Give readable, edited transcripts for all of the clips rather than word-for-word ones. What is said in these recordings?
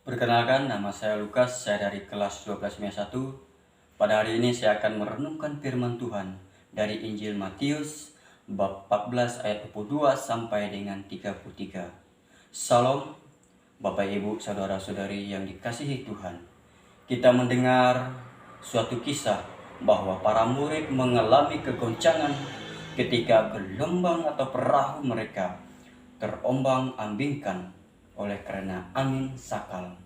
Perkenalkan, nama saya Lukas, saya dari kelas 12 MIA 1. Pada hari ini saya akan merenungkan firman Tuhan dari Injil Matius bab 14 ayat 22 sampai dengan 33. Salam Bapak Ibu, saudara-saudari yang dikasihi Tuhan. Kita mendengar suatu kisah bahwa para murid mengalami kegoncangan ketika gelombang atau perahu mereka terombang-ambingkan oleh karena angin sakal.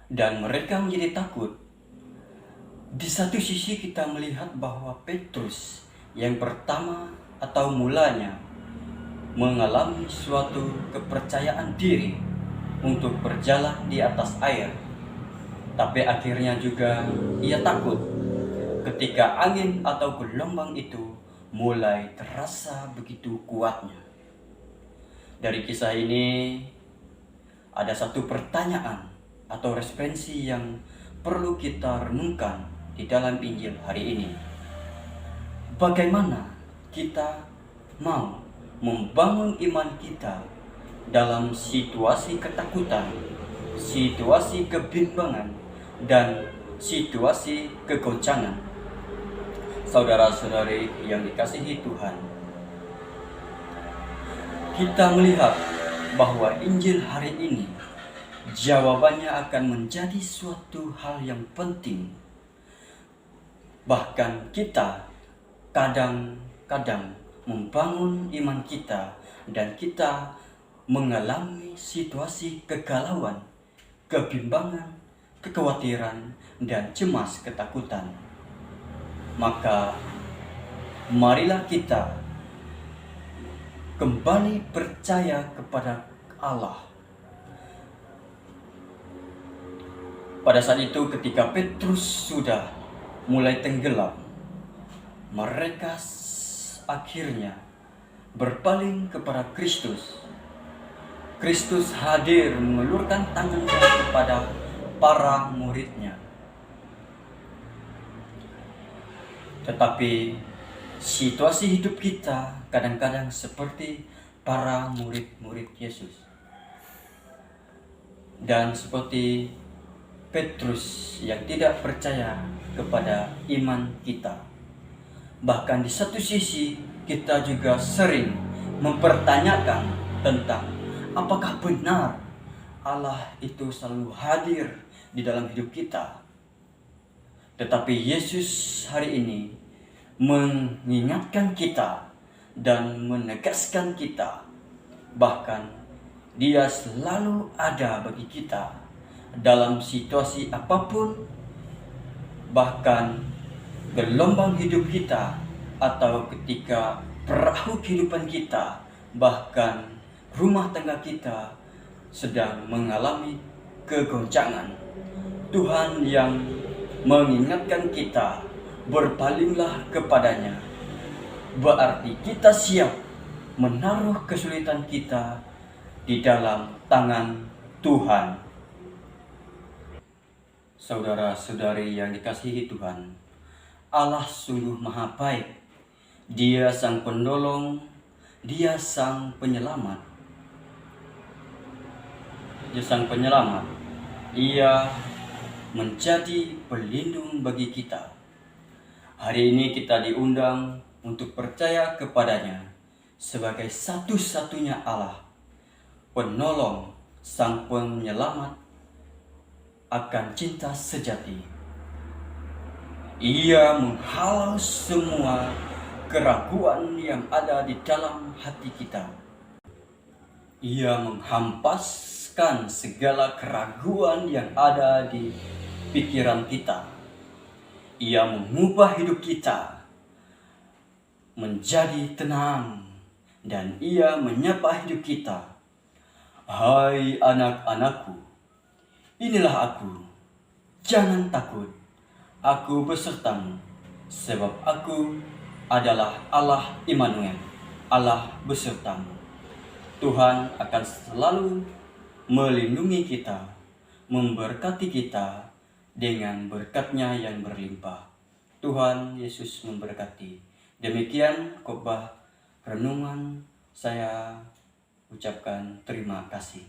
Dan mereka menjadi takut. Di satu sisi kita melihat bahwa Petrus yang pertama atau mulanya mengalami suatu kepercayaan diri untuk berjalan di atas air. Tapi akhirnya juga ia takut ketika angin atau gelombang itu mulai terasa begitu kuatnya. Dari kisah ini ada satu pertanyaan atau referensi yang perlu kita renungkan di dalam Injil hari ini. Bagaimana kita mau membangun iman kita dalam situasi ketakutan, situasi kebimbangan, dan situasi kegoncangan? Saudara-saudari yang dikasihi Tuhan, kita melihat bahwa Injil hari ini jawabannya akan menjadi suatu hal yang penting. Bahkan kita kadang-kadang membangun iman kita dan kita mengalami situasi kegalauan, kebimbangan, kekhawatiran, dan cemas ketakutan. Maka marilah kita kembali percaya kepada Allah. Pada saat itu ketika Petrus sudah mulai tenggelam, mereka akhirnya berpaling kepada Kristus. Kristus hadir mengulurkan tangannya kepada para muridnya. Tetapi situasi hidup kita kadang-kadang seperti para murid-murid Yesus. Dan seperti Petrus yang tidak percaya kepada iman kita. Bahkan di satu sisi kita juga sering mempertanyakan tentang apakah benar Allah itu selalu hadir di dalam hidup kita. Tetapi Yesus hari ini mengingatkan kita dan menegaskan kita, bahkan Dia selalu ada bagi kita dalam situasi apapun, bahkan gelombang hidup kita atau ketika perahu kehidupan kita, bahkan rumah tangga kita sedang mengalami kegoncangan. Tuhan yang mengingatkan kita, berpalinglah kepadanya. Berarti kita siap menaruh kesulitan kita di dalam tangan Tuhan. Saudara-saudari yang dikasihi Tuhan, Allah sungguh maha baik. Dia sang penolong, Dia sang penyelamat. Dia sang penyelamat. Ia menjadi pelindung bagi kita. Hari ini kita diundang untuk percaya kepadanya sebagai satu-satunya Allah, penolong, sang penyelamat akan cinta sejati. Ia menghalau semua keraguan yang ada di dalam hati kita. Ia menghampaskan segala keraguan yang ada di pikiran kita. Ia mengubah hidup kita menjadi tenang, dan Ia menyapa hidup kita. Hai anak-anakku, inilah aku, jangan takut, aku besertamu, sebab aku adalah Allah Immanuel, Allah besertamu. Tuhan akan selalu melindungi kita, memberkati kita dengan berkat-Nya yang berlimpah. Tuhan Yesus memberkati. Demikian khotbah renungan saya ucapkan terima kasih.